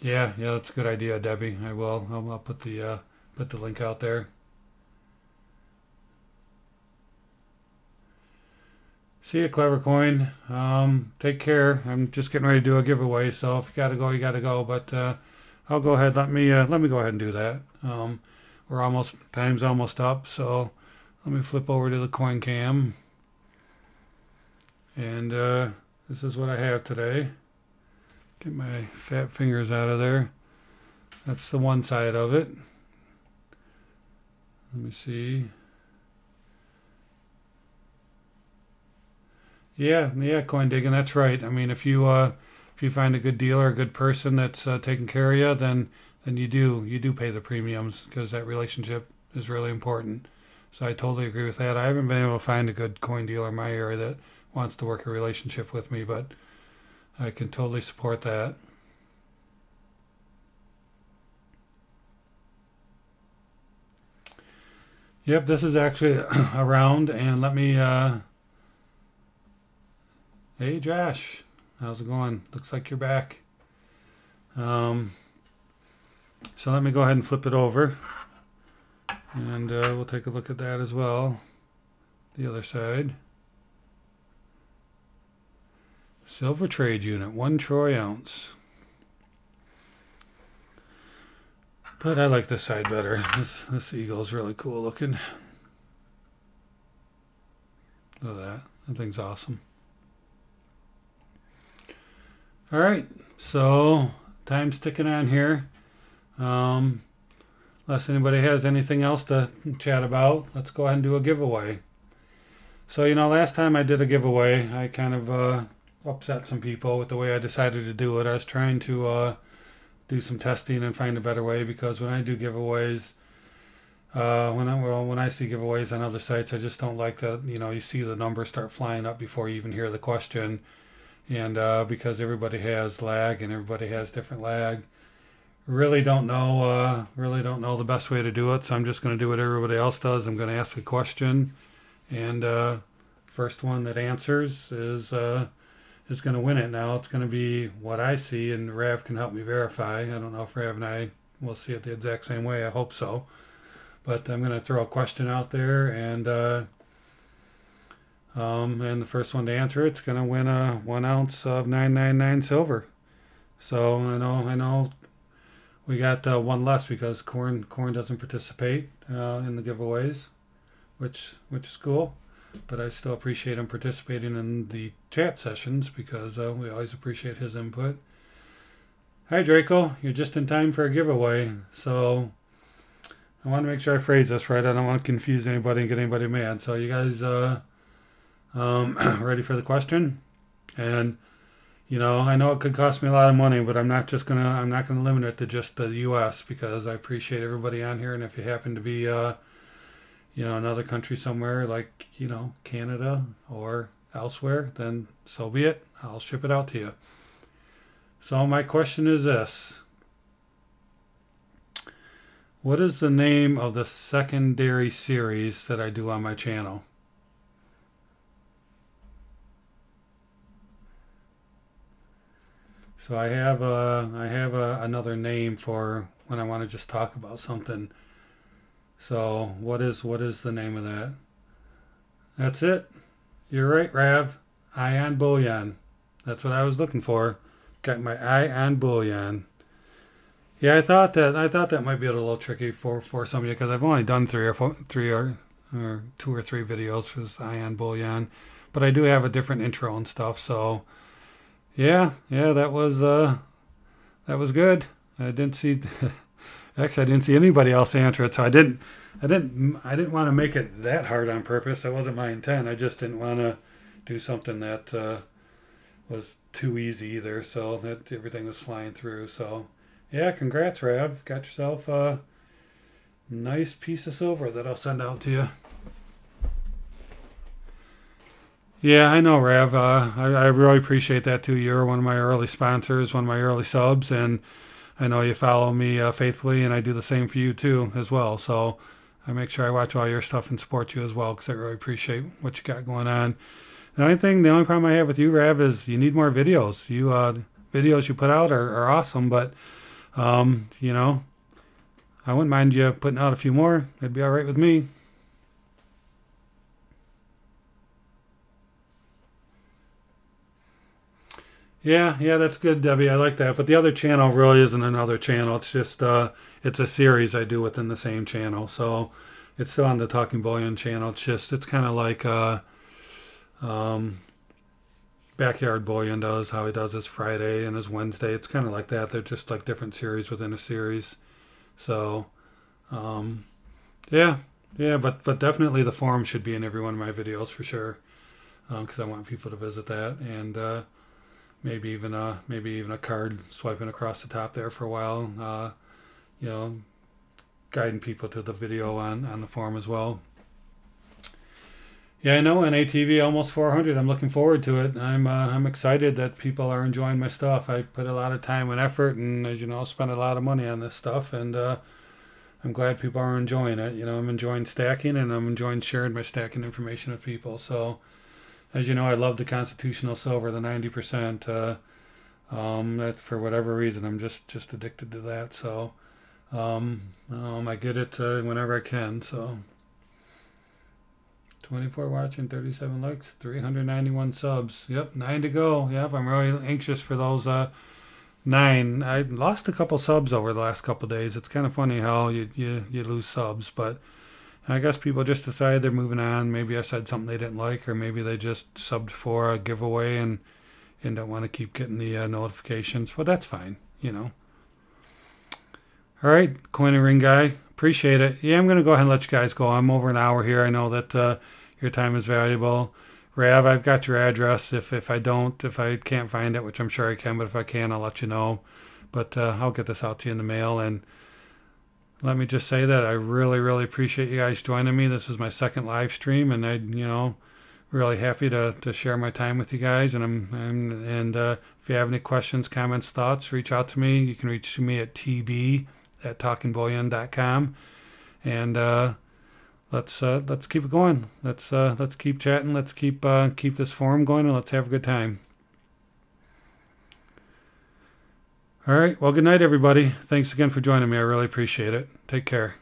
Yeah, that's a good idea, Debbie. I will. I'll put the link out there. See you, Clever Coin. Take care. I'm just getting ready to do a giveaway, so if you gotta go, you gotta go. But I'll go ahead. Let me go ahead and do that. Time's almost up, so let me flip over to the coin cam. And this is what I have today. Get my fat fingers out of there. That's the one side of it. Let me see. Yeah, coin digging. That's right. I mean, if you find a good dealer, a good person that's taking care of you, then you do pay the premiums, because that relationship is really important. So I totally agree with that. I haven't been able to find a good coin dealer in my area that wants to work a relationship with me, but I can totally support that. Yep, this is actually a round, and let me. Hey, Josh, how's it going? Looks like you're back. So let me go ahead and flip it over, and we'll take a look at that as well. The other side. Silver trade unit, 1 troy ounce. But I like this side better. This eagle is really cool looking. Look at that. That thing's awesome. All right, so time's ticking on here. Unless anybody has anything else to chat about, let's go ahead and do a giveaway. So, last time I did a giveaway, I kind of upset some people with the way I decided to do it. I was trying to do some testing and find a better way, because when I do giveaways, when I see giveaways on other sites, I just don't like that. You see the numbers start flying up before you even hear the question. And because everybody has lag and everybody has different lag, really don't know the best way to do it. So I'm just going to do what everybody else does. I'm going to ask a question, and first one that answers is going to win it. Now it's going to be what I see, and Rav can help me verify. I don't know if Rav and I will see it the exact same way. I hope so. But I'm going to throw a question out there, and the first one to answer it's going to win a 1 ounce of 999 silver. So I know we got one less, because Corn doesn't participate in the giveaways, which is cool. But I still appreciate him participating in the chat sessions, because we always appreciate his input. Hi, Draco. You're just in time for a giveaway. So I want to make sure I phrase this right. I don't want to confuse anybody and get anybody mad. So you guys ready for the question? And I know it could cost me a lot of money, but I'm not gonna limit it to just the U.S. because I appreciate everybody on here. And if you happen to be, another country somewhere like, Canada or elsewhere, then so be it. I'll ship it out to you. So my question is this. What is the name of the secondary series that I do on my channel? So another name for when I want to just talk about something. So what is the name of that? That's it. You're right, Rav. Eye on Bullion. That's what I was looking for. Got my eye on Bullion. Yeah, I thought that might be a little tricky for some of you because I've only done three or two or three videos for this eye on Bullion, but I do have a different intro and stuff. So yeah, that was good. I didn't see actually I didn't see anybody else answer it, so I didn't want to make it that hard on purpose. That wasn't my intent. I just didn't want to do something that was too easy either. So that everything was flying through. So yeah, congrats, Rav. Got yourself a nice piece of silver that I'll send out to you. Yeah, I know, Rav. I really appreciate that too. You're one of my early sponsors, one of my early subs, and I know you follow me faithfully, and I do the same for you too as well. So I make sure I watch all your stuff and support you as well because I really appreciate what you got going on. The only problem I have with you, Rav, is you need more videos. Videos you put out are awesome, but I wouldn't mind you putting out a few more. It'd be all right with me. Yeah, that's good, Debbie. I like that. But the other channel really isn't another channel. It's just it's a series I do within the same channel. So it's still on the Talking Bullion channel. It's kind of like um, Backyard Bullion does, how he does his Friday and his Wednesday. It's kind of like that. They're just like different series within a series. So um, yeah, but definitely the forum should be in every one of my videos for sure because I want people to visit that and. Maybe even a card swiping across the top there for a while. Guiding people to the video on the forum as well. Yeah, I know. NATV almost 400. I'm looking forward to it. I'm excited that people are enjoying my stuff. I put a lot of time and effort, and as you know, spent a lot of money on this stuff, and I'm glad people are enjoying it. I'm enjoying stacking, and I'm enjoying sharing my stacking information with people. So. As you know, I love the Constitutional Silver, the 90%. That for whatever reason, I'm just addicted to that. So I get it whenever I can. So 24 watching, 37 likes, 391 subs. Yep, 9 to go. Yep, I'm really anxious for those 9. I lost a couple subs over the last couple days. It's kind of funny how you lose subs, but. I guess people just decided they're moving on. Maybe I said something they didn't like, or maybe they just subbed for a giveaway and don't want to keep getting the notifications. But that's fine, All right, Coin and Ring Guy, appreciate it. Yeah, I'm going to go ahead and let you guys go. I'm over an hour here. I know that your time is valuable. Rav, I've got your address. If I can't find it, which I'm sure I can, but if I can, I'll let you know. But I'll get this out to you in the mail. And let me just say that I really, really appreciate you guys joining me. This is my second live stream, and I'm, really happy to share my time with you guys. And if you have any questions, comments, thoughts, reach out to me. You can reach me at tb@talkingbullion.com. And let's keep it going. Let's keep chatting. Let's keep this forum going, and let's have a good time. All right. Well, good night, everybody. Thanks again for joining me. I really appreciate it. Take care.